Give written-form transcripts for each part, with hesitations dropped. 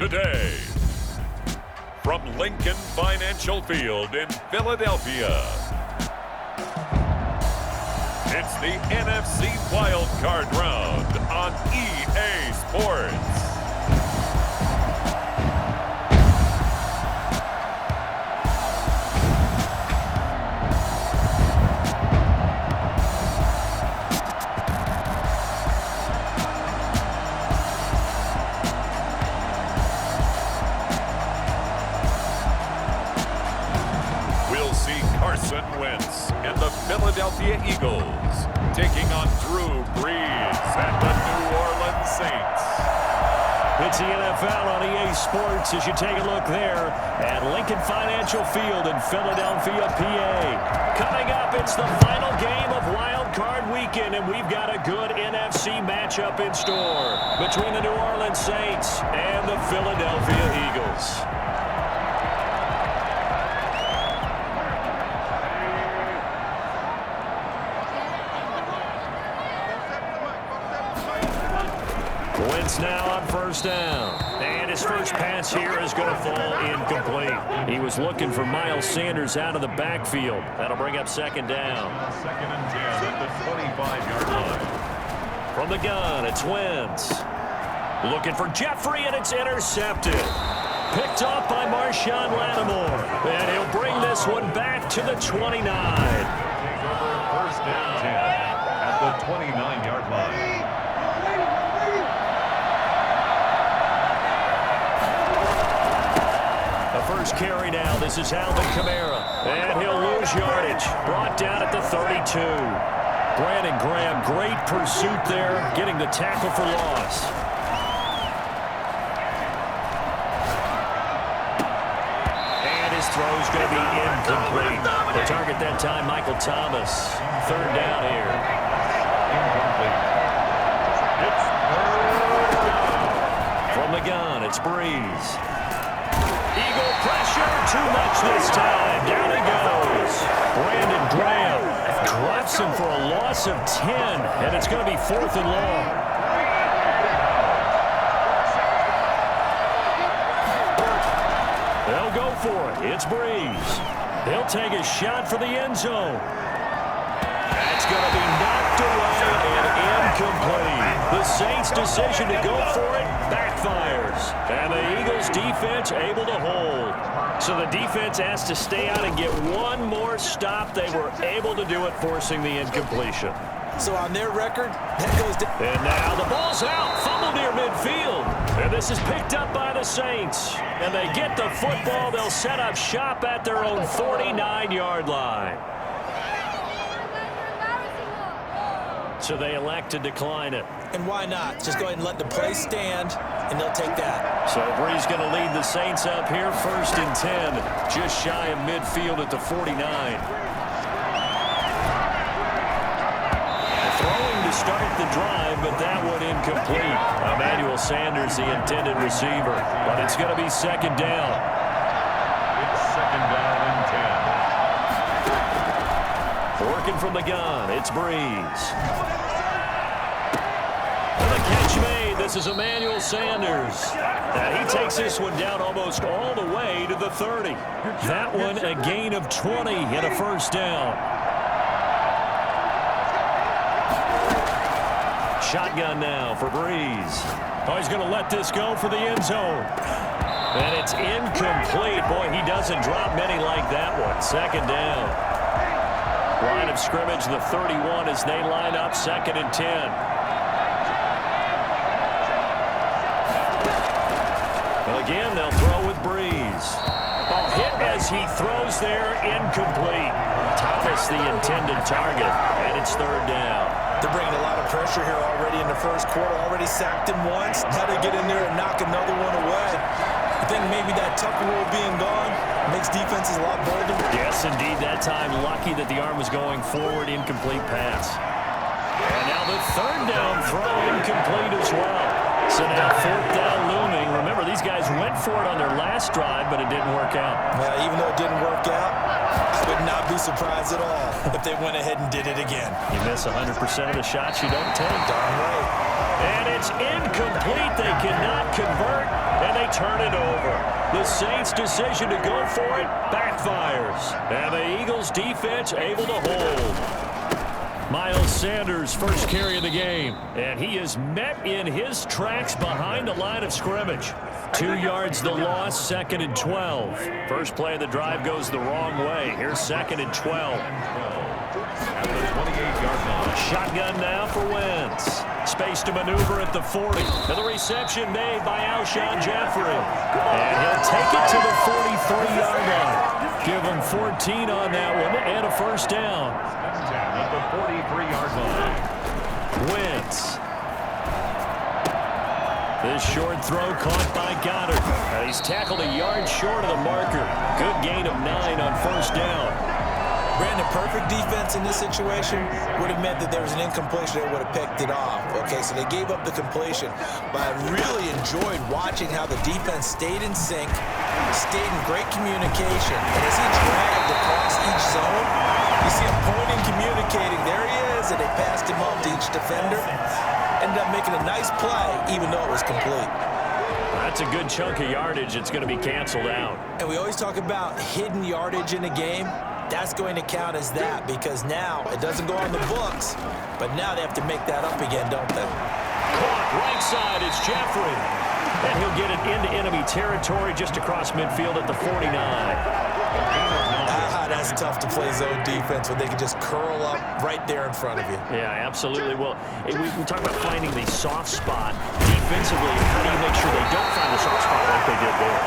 today. From Lincoln Financial Field in Philadelphia, it's the NFC wildcard round on EA Sports. And the Philadelphia Eagles taking on Drew Brees and the New Orleans Saints. It's the NFL on EA Sports as you take a look there at Lincoln Financial Field in Philadelphia, PA. Coming up, it's the final game of Wild Card Weekend, and we've got a good NFC matchup in store between the New Orleans Saints and the Philadelphia Eagles. Wentz now on first down. And his first pass here is going to fall incomplete. He was looking for Miles Sanders out of the backfield. That'll bring up second down. Second and 10 at the 25-yard line. From the gun, it's Wentz. Looking for Jeffrey, and it's intercepted. Picked off by Marshawn Lattimore. And he'll bring this one back to the 29. First and 10 at the 29-yard line. First carry now. This is Alvin Kamara. And he'll lose yardage. Brought down at the 32. Brandon Graham, great pursuit there, getting the tackle for loss. And his throw is going to be incomplete. The target that time, Michael Thomas. Third down here. Incomplete. It's third down. From the gun, it's Brees. Eagle pressure, too much this time. Down he goes. Brandon Graham drops him for a loss of 10, and it's going to be fourth and long. They'll go for it. It's Brees. He'll take a shot for the end zone. That's going to be knocked away and incomplete. The Saints' decision to go for it backfires. And the Eagles' defense able to hold. So the defense has to stay out and get one more stop. They were able to do it, forcing the incompletion. So on their record, that goes down. And now the ball's out. Fumble near midfield. And this is picked up by the Saints. And they get the football. They'll set up shop at their own 49-yard line. So they elect to decline it. And why not? Just go ahead and let the play stand, and they'll take that. So Brees going to lead the Saints up here, first and 10, just shy of midfield at the 49. Throwing to start the drive, but that one incomplete. Emmanuel Sanders, the intended receiver, but it's going to be second down. It's second down and 10. Working from the gun, it's Brees. And the catch made. This is Emmanuel Sanders. And he takes this one down almost all the way to the 30. That one a gain of 20 and a first down. Shotgun now for Brees. Oh, he's going to let this go for the end zone. And it's incomplete. Boy, he doesn't drop many like that one. Second down. Line of scrimmage, the 31 as they line up, second and 10. Well, again, they'll throw with Brees. Ball hit as he throws there, incomplete. Thomas, the intended target, and it's third down. They're bringing a lot of pressure here already in the first quarter. Already sacked him once. Now they get in there and knock another one away. I think maybe that Tucker rule being gone makes defenses a lot bolder. Yes, indeed. That time, lucky that the arm was going forward. Incomplete pass. And now the third down throw incomplete as well. So now fourth down looming. Remember, these guys went for it on their last drive, but it didn't work out. Well, even though it didn't work out, I would not be surprised at all if they went ahead and did it again. You miss 100% of the shots you don't take. Darn right. And it's incomplete. They cannot convert, and they turn The Saints' decision to go for it backfires. And the Eagles' defense able to hold. Miles Sanders' first carry of the game. And he is met in his tracks behind the line of scrimmage. 2 yards the loss, 2nd and 12. First play of the drive goes the wrong way. Here's 2nd and 12. At the 28-yard line. Shotgun now for Wentz. Space to maneuver at the 40. And the reception made by Alshon Jeffrey. And he'll take it to the 43-yard line. Give him 14 on that one and a first down. At the 43-yard line. Wentz. This short throw caught by Goddard. And he's tackled a yard short of the marker. Good gain of 9 on first down. Brandon, perfect defense in this situation would have meant that there was an incompletion that would have picked it off. Okay, so they gave up the completion. But I really enjoyed watching how the defense stayed in sync, stayed in great communication. And as he dragged across each zone, you see him pointing, communicating. There he is, and they passed him up to each defender. Ended up making a nice play, even though it was complete. That's a good chunk of yardage. It's going to be canceled out. And we always talk about hidden yardage in a game. That's going to count as that because now it doesn't go on the books, but now they have to make that up again, don't they? Caught right side is Jeffrey. And he'll get it into enemy territory just across midfield at the 49. That's tough to play zone defense when they can just curl up right there in front of you. Yeah, absolutely. Well, we talk about finding the soft spot defensively. How do you make sure they don't find the soft spot like they did there?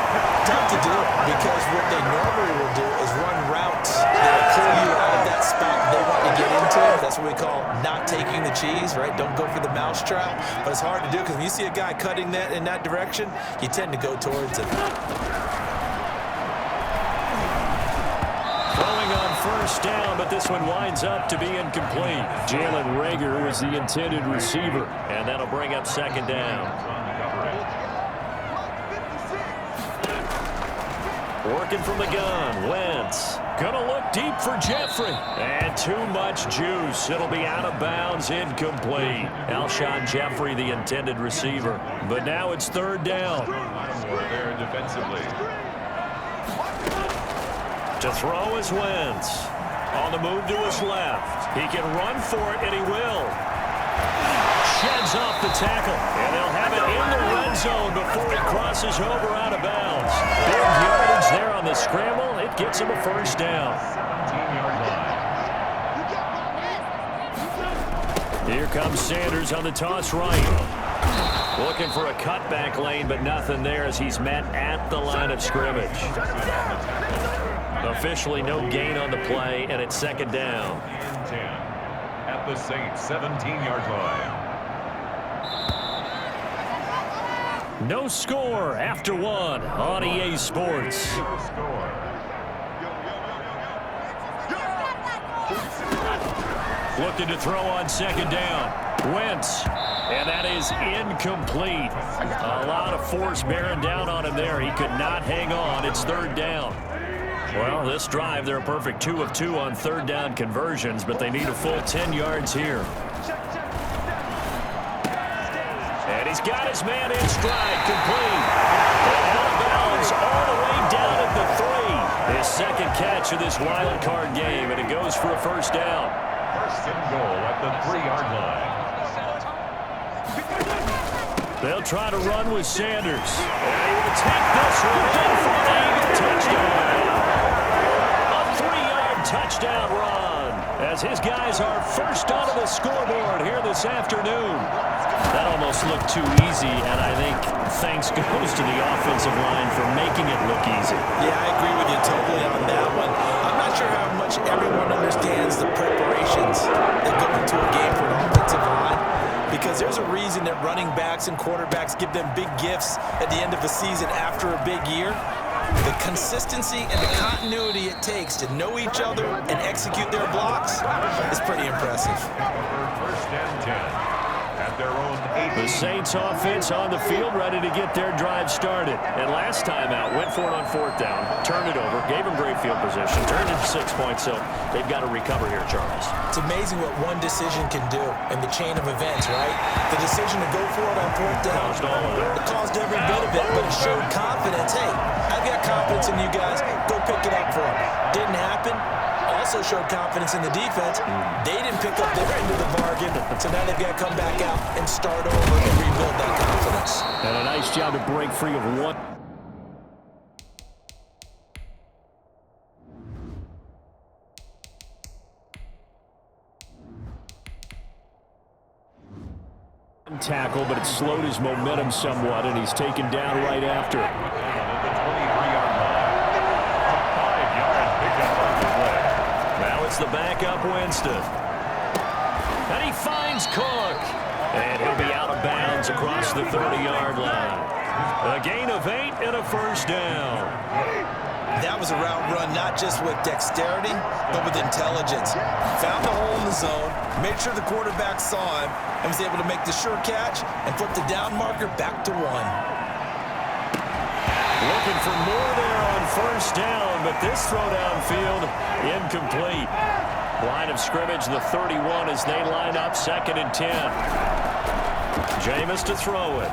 Tough to do because what they normally will do is run routes that'll pull you out of that spot they want to get into. That's what we call not taking the cheese, right? Don't go for the mousetrap. But it's hard to do because when you see a guy cutting that in that direction, you tend to go towards it. First down, but this one winds up to be incomplete. Jalen Reagor was the intended receiver, and that'll bring up 2nd down. Working from the gun, Wentz. Gonna look deep for Jeffrey. And too much juice. It'll be out of bounds, incomplete. Alshon Jeffrey, the intended receiver. But now it's 3rd down. There defensively. To throw is Wentz. On the move to his left. He can run for it, and he will. Sheds off the tackle. And they'll have it in the red zone before he crosses over out of bounds. Big yardage there on the scramble. It gets him a first down. 17-yard line. Here comes Sanders on the toss right. Looking for a cutback lane, but nothing there as he's met at the line of scrimmage. Officially no gain on the play, and it's 2nd down. 10 at the Saints 17-yard line. No score after 1 on EA Sports. Looking to throw on 2nd down. Wentz. And that is incomplete. A lot of force bearing down on him there. He could not hang on. It's 3rd down. Well, this drive, they're a perfect 2 of 2 on 3rd down conversions, but they need a full 10 yards here. And he's got his man in stride, complete. And out of bounds all the way down at the 3. His 2nd catch of this wild card game, and it goes for a first down. 1st and goal at the 3-yard line. They'll try to run with Sanders. And he will take this one in for an Eagle touchdown. Touchdown run as his guys are first onto the scoreboard here this afternoon. That almost looked too easy, and I think thanks goes to the offensive line for making it look easy. Yeah, I agree with you totally on that one. I'm not sure how much everyone understands the preparations that go into a game for an offensive line, because there's a reason that running backs and quarterbacks give them big gifts at the end of the season after a big year. The consistency and the continuity it takes to know each other and execute their blocks is pretty impressive. 1st and 10 at their own 8. The Saints offense on the field ready to get their drive started. And last time out, went for it on 4th down, turned it over, gave them great field position, turned it to 6 points, so they've got to recover here, Charles. It's amazing what one decision can do in the chain of events, right? The decision to go for it on 4th down, it caused every bit of it, but it showed confidence. Hey, I've confidence in you guys. Go pick it up for him. Didn't happen. Also showed confidence in the defense. They didn't pick up their end of the bargain, so now they've got to come back out and start over and rebuild that confidence. And a nice job to break free of one. Tackle, but it slowed his momentum somewhat, and he's taken down right after. Now it's the backup Winston. And he finds Cook. And he'll be out of bounds across the 30-yard line. A gain of 8 and a first down. That was a route run not just with dexterity, but with intelligence. Found the hole in the zone, made sure the quarterback saw him, and was able to make the sure catch and flip the down marker back to 1. Looking for more there on first down, but this throw downfield incomplete. Line of scrimmage, the 31 as they line up 2nd and 10. Jameis to throw it.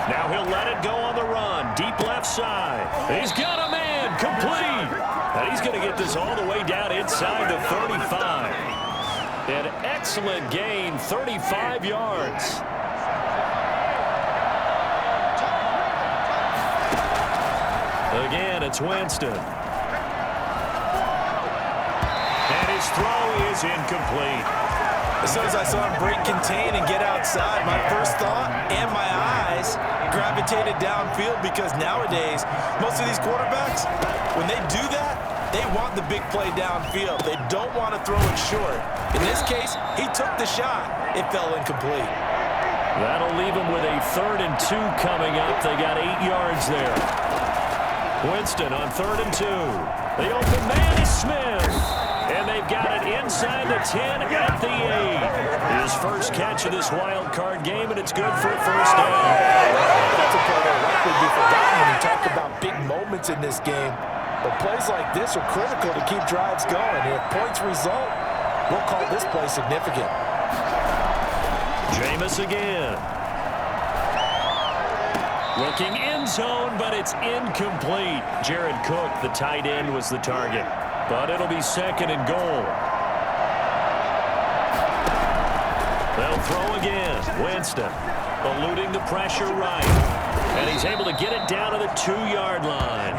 Now he'll let it go on the run. Deep left side. He's got a man. Complete. And he's going to get this all the way down inside the 35. An excellent gain, 35 yards. Again, it's Winston. And his throw is incomplete. As soon as I saw him break contain and get outside, my first thought and my eyes gravitated downfield, because nowadays, most of these quarterbacks, when they do that, they want the big play downfield. They don't want to throw it short. In this case, he took the shot. It fell incomplete. That'll leave him with a 3rd and 2 coming up. They got 8 yards there. Winston on 3rd and 2. The open man is Smith. And they've got it inside the 10 at the 8. His first catch of this wild card game, and it's good for a first down. That's a play that likely be forgotten when you talk about big moments in this game. But plays like this are critical to keep drives going. And if points result, we'll call this play significant. Jameis again. Looking end zone, but it's incomplete. Jared Cook, the tight end, was the target. But it'll be 2nd and goal. They'll throw again. Winston eluding the pressure right. And he's able to get it down to the 2-yard line.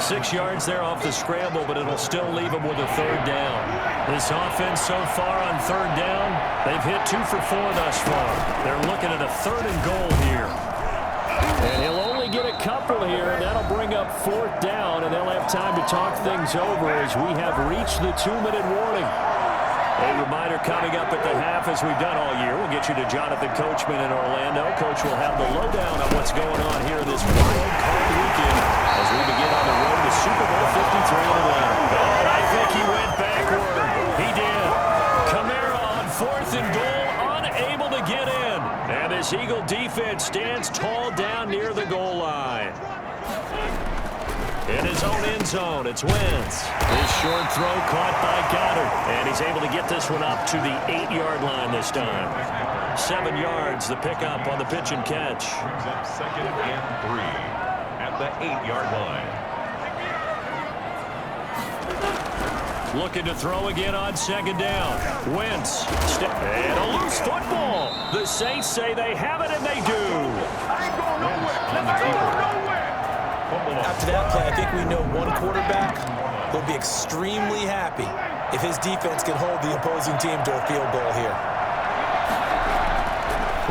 6 yards there off the scramble, but it'll still leave him with a 3rd down. This offense so far on 3rd down, they've hit 2 for 4 thus far. They're looking at a 3rd and goal here. And he'll only get a couple here, and that'll bring up 4th down, and they'll have time to talk things over as we have reached the 2-minute warning. A reminder coming up at the half, as we've done all year. We'll get you to Jonathan Coachman in Orlando. Coach will have the lowdown on what's going on here this wild card weekend as we begin on the road to Super Bowl 53 in Atlanta. Oh, I think he went backward. He did. Kamara on 4th and goal, unable to get in. And this Eagle defense stands tall down near the goal line. In his own end zone, it's Wentz. His short throw caught by Goddard. And he's able to get this one up to the 8-yard line this time. 7 yards, the pickup on the pitch and catch. Brings up 2nd and 3 at the 8-yard line. Looking to throw again on 2nd down. Wentz. And a loose football. The Saints say they have it, and they do. I ain't going nowhere. After that play, I think we know one quarterback will be extremely happy if his defense can hold the opposing team to a field goal here.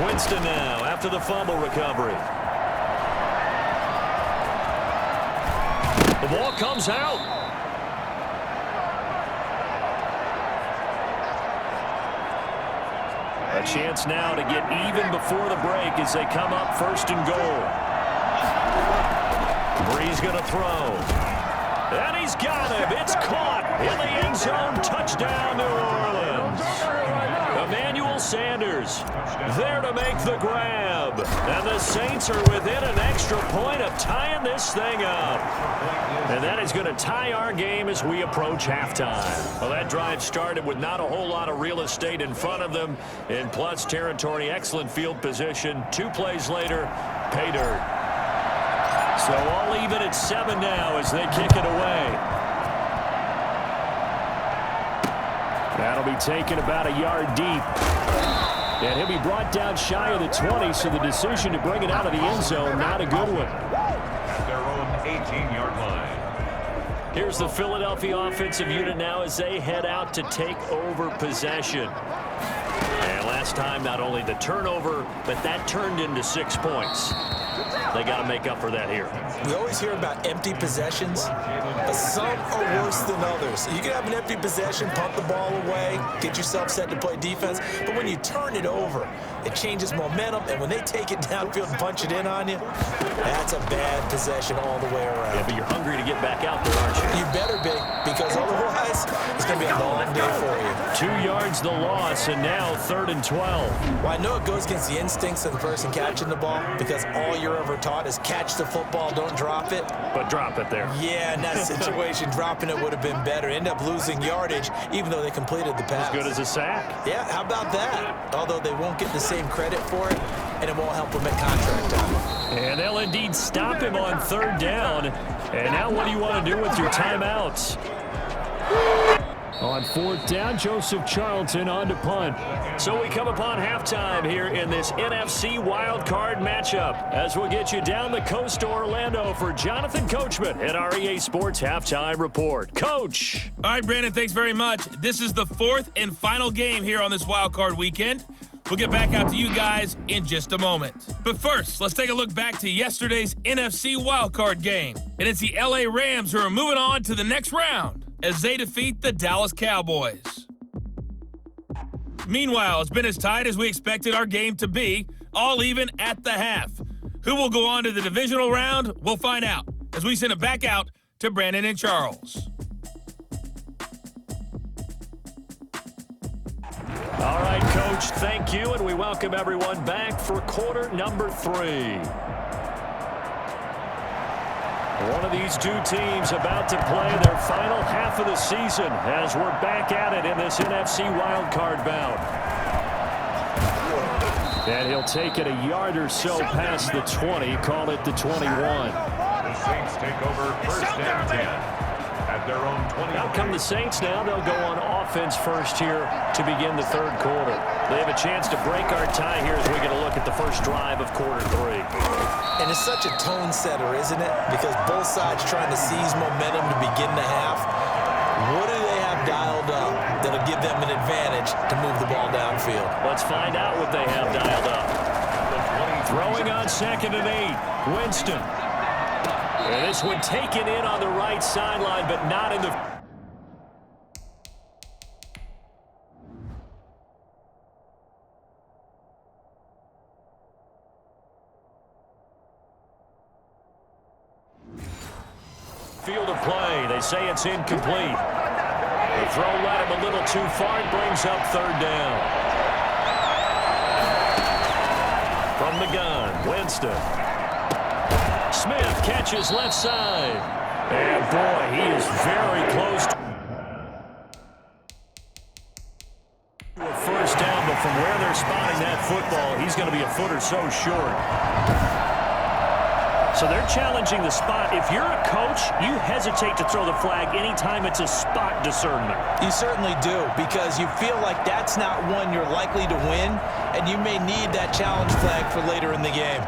Winston now after the fumble recovery. The ball comes out. A chance now to get even before the break as they come up 1st and goal. Brees going to throw. And he's got him. It's caught in the end zone. Touchdown, New Orleans. Emmanuel Sanders there to make the grab. And the Saints are within an extra point of tying this thing up. And that is going to tie our game as we approach halftime. Well, that drive started with not a whole lot of real estate in front of them. In plus territory, excellent field position. 2 plays later, pay dirt. So all even at 7 now as they kick it away. That'll be taken about a yard deep. And he'll be brought down shy of the 20, so the decision to bring it out of the end zone, not a good one. At their own 18-yard line. Here's the Philadelphia offensive unit now as they head out to take over possession. And last time, not only the turnover, but that turned into 6 points. They got to make up for that here. We always hear about empty possessions, but some are worse than others. You can have an empty possession, pump the ball away, get yourself set to play defense, but when you turn it over, it changes momentum, and when they take it downfield and punch it in on you, that's a bad possession all the way around. Yeah, but you're hungry to get back out there, aren't you? You better be, because otherwise, it's going to be a long day for you. 2 yards the loss, and now 3rd and 12. Well, I know it goes against the instincts of the person catching the ball, because all you're ever taught is catch the football, don't drop it. But drop it there. Yeah, in that situation, dropping it would have been better. End up losing yardage, even though they completed the pass. As good as a sack. Yeah, how about that? Although they won't get the same credit for it, and it won't help them at contract time. And they'll indeed stop him on 3rd down. And now what do you want to do with your timeouts? On 4th down, Joseph Charlton on to punt. So we come upon halftime here in this NFC wildcard matchup as we'll get you down the coast to Orlando for Jonathan Coachman at our EA Sports Halftime Report. Coach. All right, Brandon, thanks very much. This is the 4th and final game here on this wildcard weekend. We'll get back out to you guys in just a moment. But first, let's take a look back to yesterday's NFC wildcard game. And it's the LA Rams who are moving on to the next round as they defeat the Dallas Cowboys. Meanwhile, it's been as tight as we expected our game to be, all even at the half. Who will go on to the divisional round? We'll find out as we send it back out to Brandon and Charles. All right, Coach, thank you, and we welcome everyone back for quarter number 3. One of these two teams about to play their final half of the season as we're back at it in this NFC wildcard bout. And he'll take it a yard or so past the 20, call it the 21. The Saints take over 1st and 10. At their own 20. Out come the Saints now. They'll go on offense first here to begin the 3rd quarter. They have a chance to break our tie here as we get a look at the first drive of quarter 3. And it's such a tone setter, isn't it? Because both sides trying to seize momentum to begin the half. What do they have dialed up that'll give them an advantage to move the ball downfield? Let's find out what they have dialed up. Throwing on 2nd and 8. Winston. And this one taken in on the right sideline, but not in the... Field of play. They say it's incomplete. The throw led him a little too far. It brings up 3rd down. From the gun, Winston. Smith catches left side. And boy, he is very close to a 1st down, but from where they're spotting that football, he's going to be a foot or so short. So they're challenging the spot. If you're a coach, you hesitate to throw the flag anytime it's a spot discernment. You certainly do, because you feel like that's not one you're likely to win, and you may need that challenge flag for later in the game.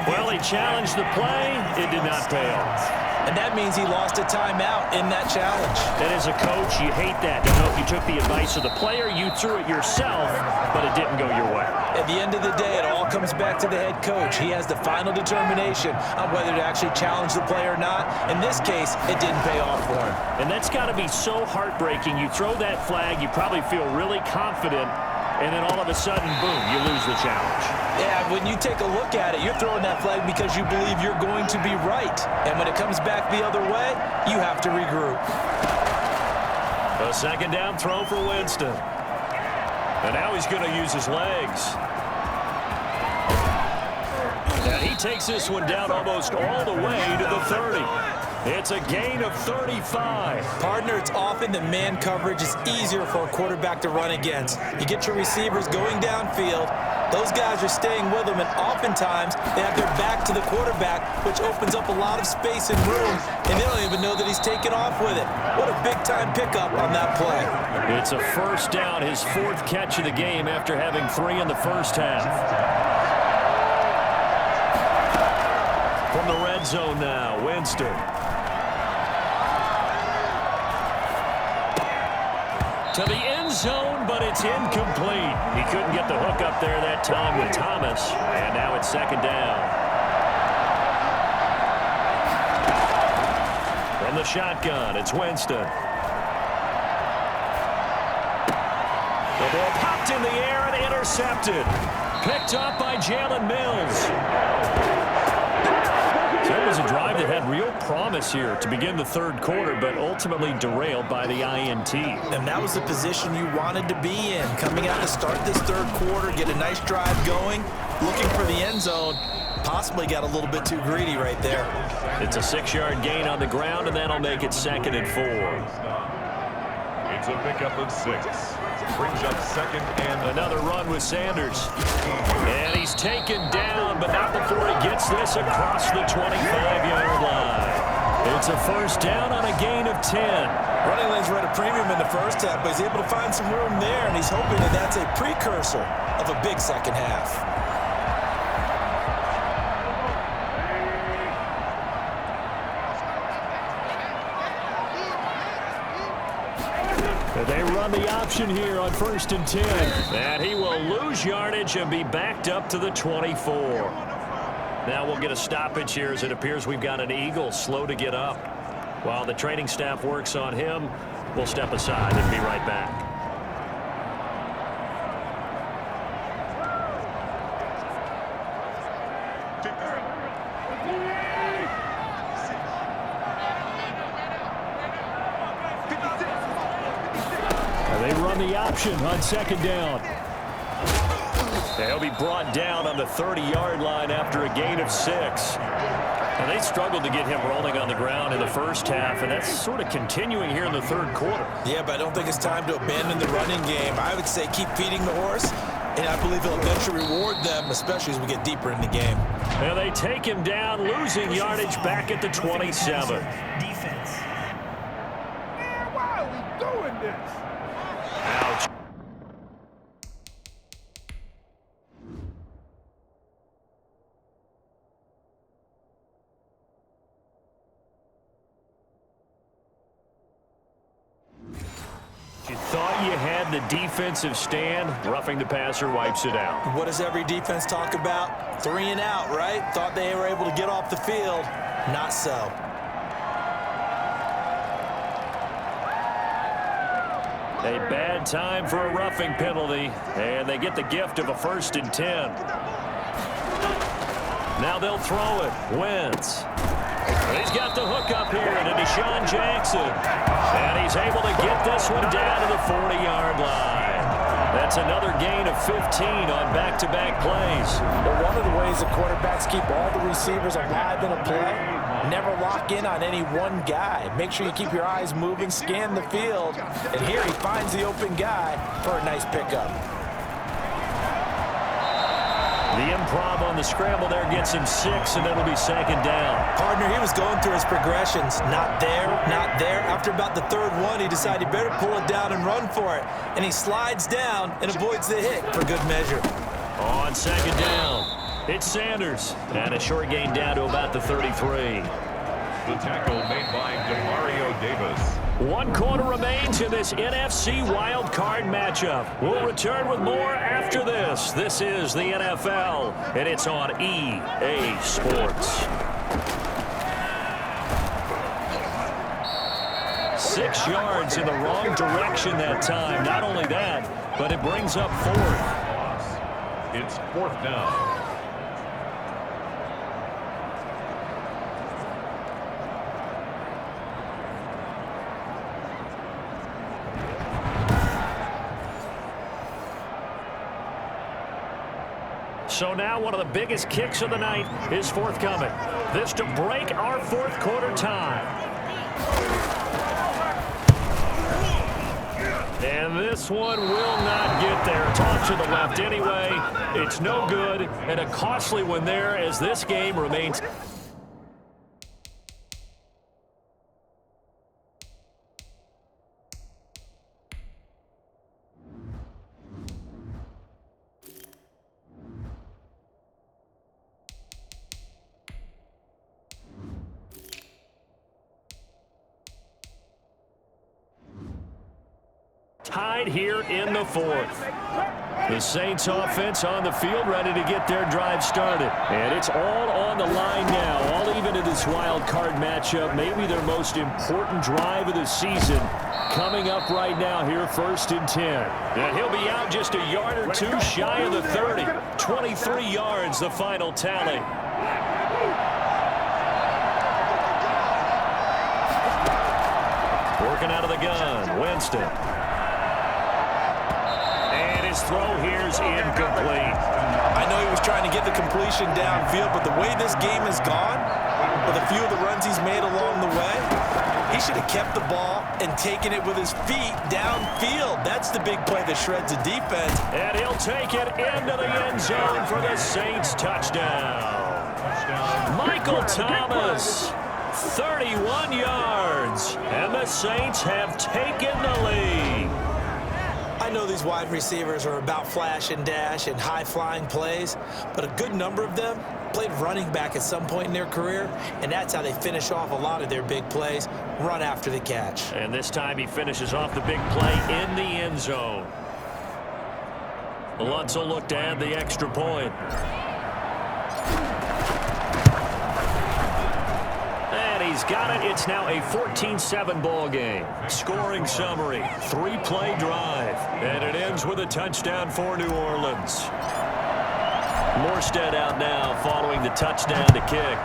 Well, he challenged the play. It did not pay off. And that means he lost a timeout in that challenge. And as a coach, you hate that. To know if you took the advice of the player, you threw it yourself, but it didn't go your way. At the end of the day, it all comes back to the head coach. He has the final determination on whether to actually challenge the play or not. In this case, it didn't pay off for him. And that's got to be so heartbreaking. You throw that flag, you probably feel really confident, and then all of a sudden, boom, you lose the challenge. Yeah, when you take a look at it, you're throwing that flag because you believe you're going to be right. And when it comes back the other way, you have to regroup. A 2nd down throw for Winston. And now he's going to use his legs. And he takes this one down almost all the way to the 30. It's a gain of 35. Partner, it's often that man coverage is easier for a quarterback to run against. You get your receivers going downfield. Those guys are staying with them, and oftentimes they have their back to the quarterback, which opens up a lot of space and room, and they don't even know that he's taken off with it. What a big-time pickup on that play. It's a first down, his 4th catch of the game after having 3 in the first half. From the red zone now, Winston. To the end zone, but it's incomplete. He couldn't get the hook up there that time with Thomas, and now it's 2nd down. From the shotgun, it's Winston. The ball popped in the air and intercepted. Picked up by Jalen Mills. So it was a drive that had real promise here to begin the 3rd quarter, but ultimately derailed by the INT. And that was the position you wanted to be in. Coming out to start this 3rd quarter, get a nice drive going, looking for the end zone. Possibly got a little bit too greedy right there. It's a 6-yard gain on the ground, and that'll make it 2nd and 4. It's a pickup of 6. Brings up 2nd and another run with Sanders. And he's taken down, but not before he gets this across the 25-yard line. It's a first down on a gain of 10. Running lanes were at a premium in the first half, but he's able to find some room there, and he's hoping that that's a precursor of a big second half. They run the option here on 1st and 10. And he will lose yardage and be backed up to the 24. Now we'll get a stoppage here as it appears we've got an Eagle slow to get up. While the training staff works on him, we'll step aside and be right back. They run the option on 2nd down. They'll be brought down on the 30-yard line after a gain of 6. And they struggled to get him rolling on the ground in the first half, and that's sort of continuing here in the 3rd quarter. Yeah, but I don't think it's time to abandon the running game. I would say keep feeding the horse, and I believe he'll eventually reward them, especially as we get deeper in the game. And they take him down, losing yardage back at the 27. Defense. Man, why are we doing this? Ouch. You thought you had the defensive stand. Roughing the passer wipes it out. What does every defense talk about? 3 and out, right? Thought they were able to get off the field. Not so. A bad time for a roughing penalty, and they get the gift of a 1st and 10. Now they'll throw it. Wentz. He's got the hook up here to Deshaun Jackson. And he's able to get this one down to the 40-yard line. That's another gain of 15 on back-to-back plays. Well, one of the ways the quarterbacks keep all the receivers alive in a play, never lock in on any one guy. Make sure you keep your eyes moving, scan the field, and here he finds the open guy for a nice pickup. The improv on the scramble there gets him 6, and it'll be 2nd down. Partner, he was going through his progressions. Not there, not there. After about the 3rd one, he decided he better pull it down and run for it. And he slides down and avoids the hit for good measure. On 2nd down, it's Sanders. And a short gain down to about the 33. the tackle made by Demario Davis. 1 quarter remains in this NFC wildcard matchup. We'll return with more after this. This is the NFL, and it's on EA Sports. 6 yards in the wrong direction that time. Not only that, but it brings up 4th. It's 4th down. So now one of the biggest kicks of the night is forthcoming. This to break our fourth quarter tie. And this one will not get there. It's off to the left anyway. It's no good, and a costly one there as this game remains. Tied here in the fourth. The Saints offense on the field, ready to get their drive started. And it's all on the line now, all even in this wild card matchup. Maybe their most important drive of the season coming up right now here, 1st and 10. And he'll be out just a yard or two shy of the 30. 23 yards, the final tally. Working out of the gun, Winston. His throw here's incomplete. I know he was trying to get the completion downfield, but the way this game has gone, with a few of the runs he's made along the way, he should have kept the ball and taken it with his feet downfield. That's the big play that shreds the defense. And he'll take it into the end zone for the Saints touchdown. Michael Thomas, 31 yards, and the Saints have taken the lead. I know these wide receivers are about flash and dash and high-flying plays, but a good number of them played running back at some point in their career, and that's how they finish off a lot of their big plays, run after the catch. And this time he finishes off the big play in the end zone. Lutz will look to add the extra point. He's got it. It's now a 14-7 ball game. Scoring summary, 3-play drive. And it ends with a touchdown for New Orleans. Morstead out now following the touchdown to kick.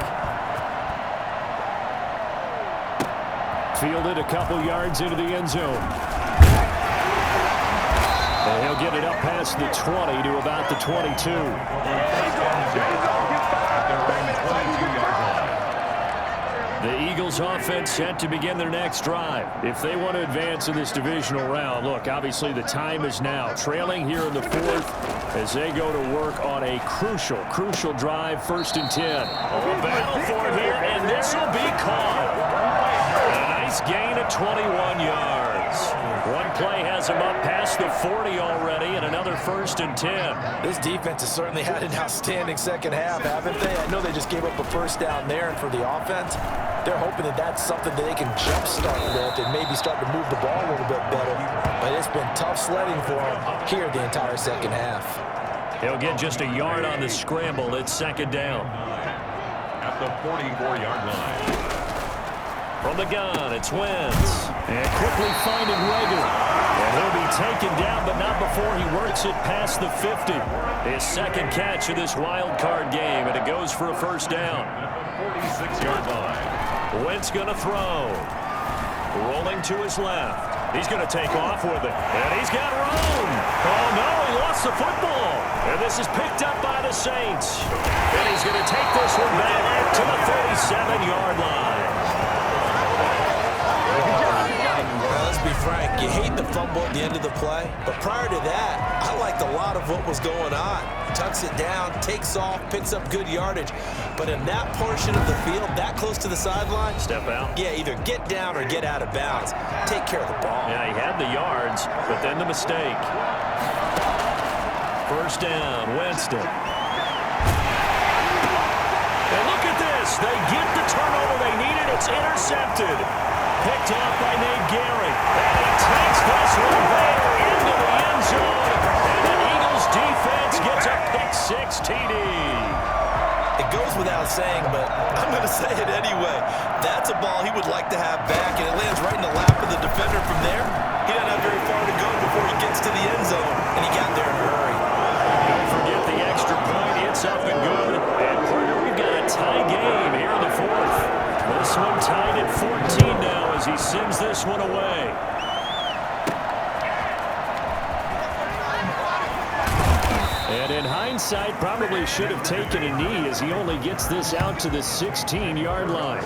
Fielded a couple yards into the end zone. And he'll get it up past the 20 to about the 22. The Eagles offense set to begin their next drive. If they want to advance in this divisional round, look, obviously the time is now. Trailing here in the fourth as they go to work on a crucial drive, 1st and 10. A battle for it here, and this will be caught. A nice gain of 21 yards. One play has him up past the 40 already, and another 1st and 10. This defense has certainly had an outstanding second half, haven't they? I know they just gave up a first down there, and for the offense, they're hoping that that's something that they can jumpstart with and maybe start to move the ball a little bit better. But it's been tough sledding for them here the entire second half. He'll get just a yard on the scramble. It's 2nd down. At the 44-yard line. From the gun, it's Wentz. And quickly finding Rager. And he'll be taken down, but not before he works it past the 50. His 2nd catch of this wild card game, and it goes for a 1st down. 46-yard line. Wentz going to throw. Rolling to his left. He's going to take off with it. And he's got room. Oh, no, he lost the football. And this is picked up by the Saints. And he's going to take this one back to the 37-yard line. Let's be frank, you hate the fumble at the end of the play, but prior to that, I liked a lot of what was going on. Tucks it down, takes off, picks up good yardage, but in that portion of the field, that close to the sideline, step out. Yeah, either get down or get out of bounds. Take care of the ball. Yeah, he had the yards, but then the mistake. 1st down, Winston. And look at this. They get the turnover they needed. It's intercepted. Picked off by Nate Gehring. And he takes this one there into the end zone. And the Eagles defense gets a pick-6 TD. It goes without saying, but I'm going to say it anyway. That's a ball he would like to have back, and it lands right in the lap of the defender from there. He doesn't have very far to go before he gets to the end zone, and he got there in a hurry. Don't forget the extra point. It's up and good. And Carter, we've got a tie game here in the fourth. This one tied at 14 now as he sends this one away. And in hindsight, hindsight, probably should have taken a knee as he only gets this out to the 16-yard line.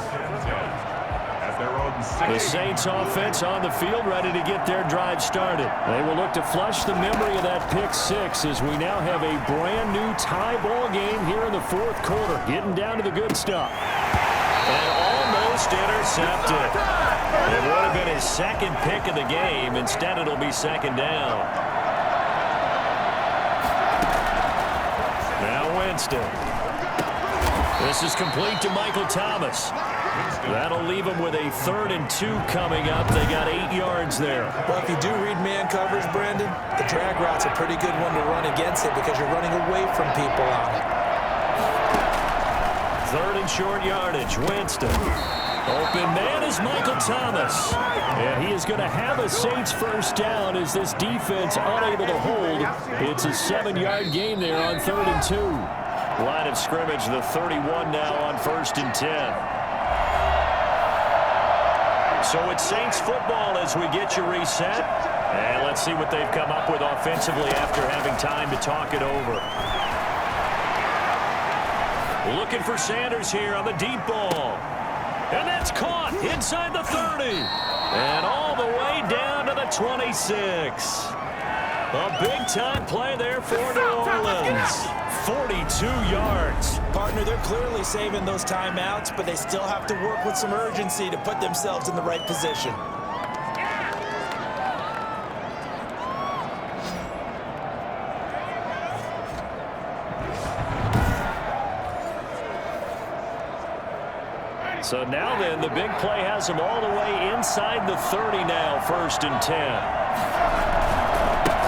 The Saints offense on the field, ready to get their drive started. They will look to flush the memory of that pick six as we now have a brand new tie ball game here in the fourth quarter. Getting down to the good stuff. And almost intercepted. It would have been his second pick of the game. Instead, it'll be second down. Now Winston. This is complete to Michael Thomas. That'll leave them with a 3rd and 2 coming up. They got 8 yards there. Well, if you do read man coverage, Brandon, the drag route's a pretty good one to run against it because you're running away from people on it. 3rd and short yardage. Winston. Open man is Michael Thomas. And he is going to have a Saints first down as this defense unable to hold. It's a 7-yard gain there on 3rd and 2. Line of scrimmage, the 31 now on 1st and 10. So it's Saints football as we get you reset. And let's see what they've come up with offensively after having time to talk it over. Looking for Sanders here on the deep ball. And that's caught inside the 30. And all the way down to the 26. A big-time play there for New Orleans. 42 yards. Partner, they're clearly saving those timeouts, but they still have to work with some urgency to put themselves in the right position. So now then, the big play has them all the way inside the 30 now, 1st and 10.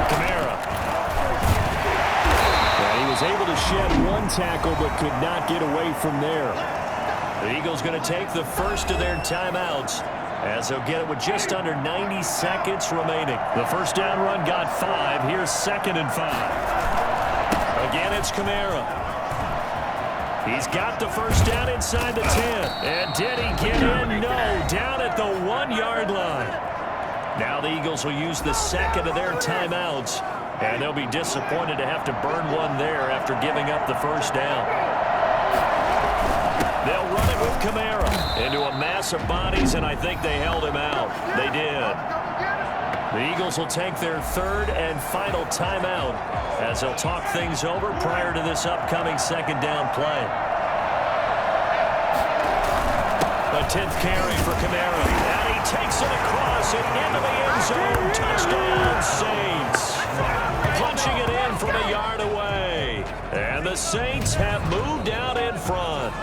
Kamara. He was able to shed one tackle but could not get away from there. The Eagles going to take the first of their timeouts as they'll get it with just under 90 seconds remaining. The first down run got 5. Here's 2nd and 5. Again, it's Kamara. He's got the first down inside the 10. And did he get in? No. Down at the 1-yard line. Now the Eagles will use the second of their timeouts. And they'll be disappointed to have to burn one there after giving up the first down. They'll run it with Kamara into a mass of bodies, and I think they held him out. They did. The Eagles will take their 3rd and final timeout as they'll talk things over prior to this upcoming 2nd down play. A 10th carry for Kamara. And he takes it across and into the end zone. Touchdown, Saints. Punching it in from a yard away. And the Saints have moved out in front.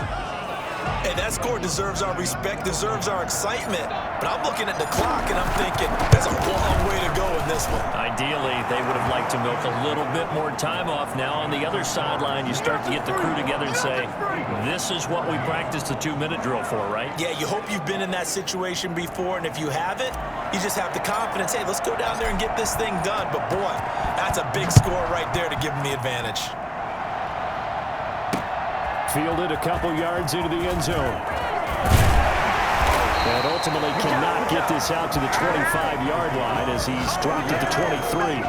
Hey, that score deserves our respect, deserves our excitement. But I'm looking at the clock and I'm thinking, there's a long way to go in this one. Ideally, they would have liked to milk a little bit more time off. Now on the other sideline, you start to get the crew together and say, this is what we practiced the 2-minute drill for, right? Yeah, you hope you've been in that situation before, and if you haven't, you just have the confidence, hey, let's go down there and get this thing done. But boy, that's a big score right there to give them the advantage. Fielded a couple yards into the end zone. And ultimately cannot get this out to the 25-yard line as he's dropped at the 23.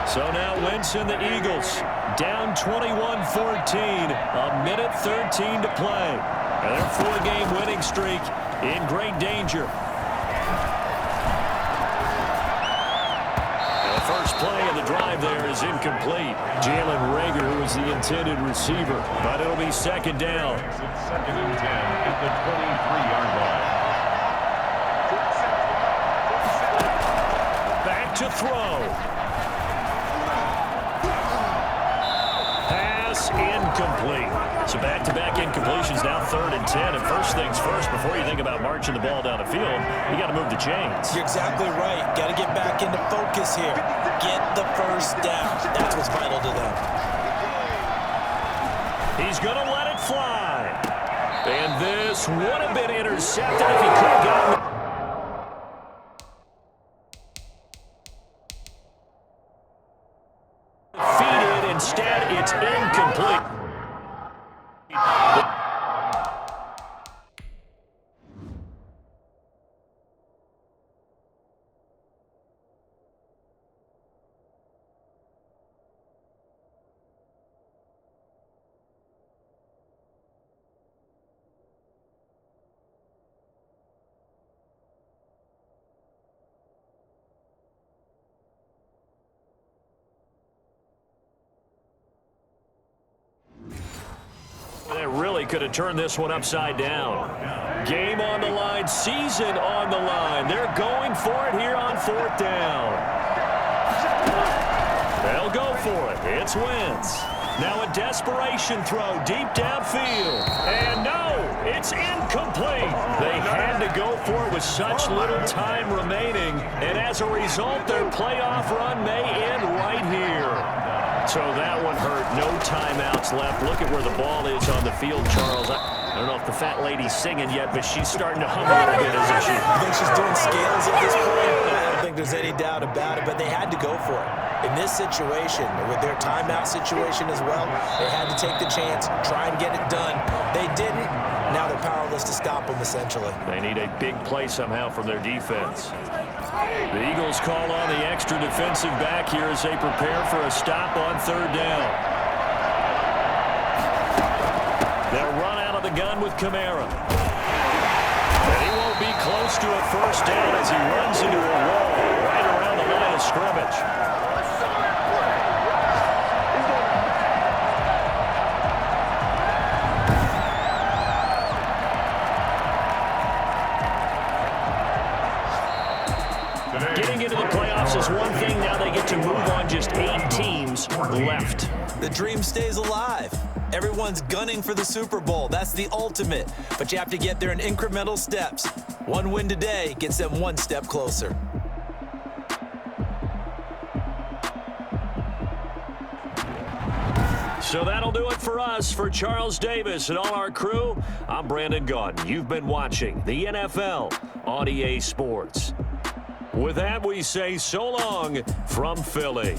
So now Wentz and the Eagles down 21-14. A minute 13 to play. And their 4-game winning streak in great danger. First play of the drive there is incomplete. Jalen Reagor, who is the intended receiver, but it'll be 2nd down. It's 2nd and 10 at the 23-yard line. Back to throw. Pass incomplete. So back-to-back incompletions, now 3rd and 10. And first things first, before you think about marching the ball down the field, you got to move the chains. You're exactly right. Got to get back into focus here. Get the first down. That's what's vital to them. He's going to let it fly. And this would have been intercepted if he could have gotten it. Defeated. Instead, it's incomplete. really could have turned this one upside down. Game on the line, season on the line. They're going for it here on 4th down. They'll go for it. It's Wentz. Now a desperation throw deep downfield. And no, it's incomplete. They had to go for it with such little time remaining. And as a result, their playoff run may end right here. So that one hurt. No timeouts left. Look at where the ball is on the field, Charles. I don't know if the fat lady's singing yet, but she's starting to hum a little bit, isn't she? I think she's doing scales at this point. I don't think there's any doubt about it, but they had to go for it. In this situation, with their timeout situation as well, they had to take the chance, try and get it done. They didn't. Now they're powerless to stop them, essentially. They need a big play somehow from their defense. The Eagles call on the extra defensive back here as they prepare for a stop on 3rd down. They'll run out of the gun with Kamara. And he won't be close to a 1st down as he runs into a wall right around the line of scrimmage. Getting into the playoffs is one thing. Now they get to move on. Just 8 teams left. The dream stays alive. Everyone's gunning for the Super Bowl. That's the ultimate. But you have to get there in incremental steps. One win today gets them one step closer. So that'll do it for us. For Charles Davis and all our crew, I'm Brandon Gaudin. You've been watching the NFL on EA Sports. With that, we say so long from Philly.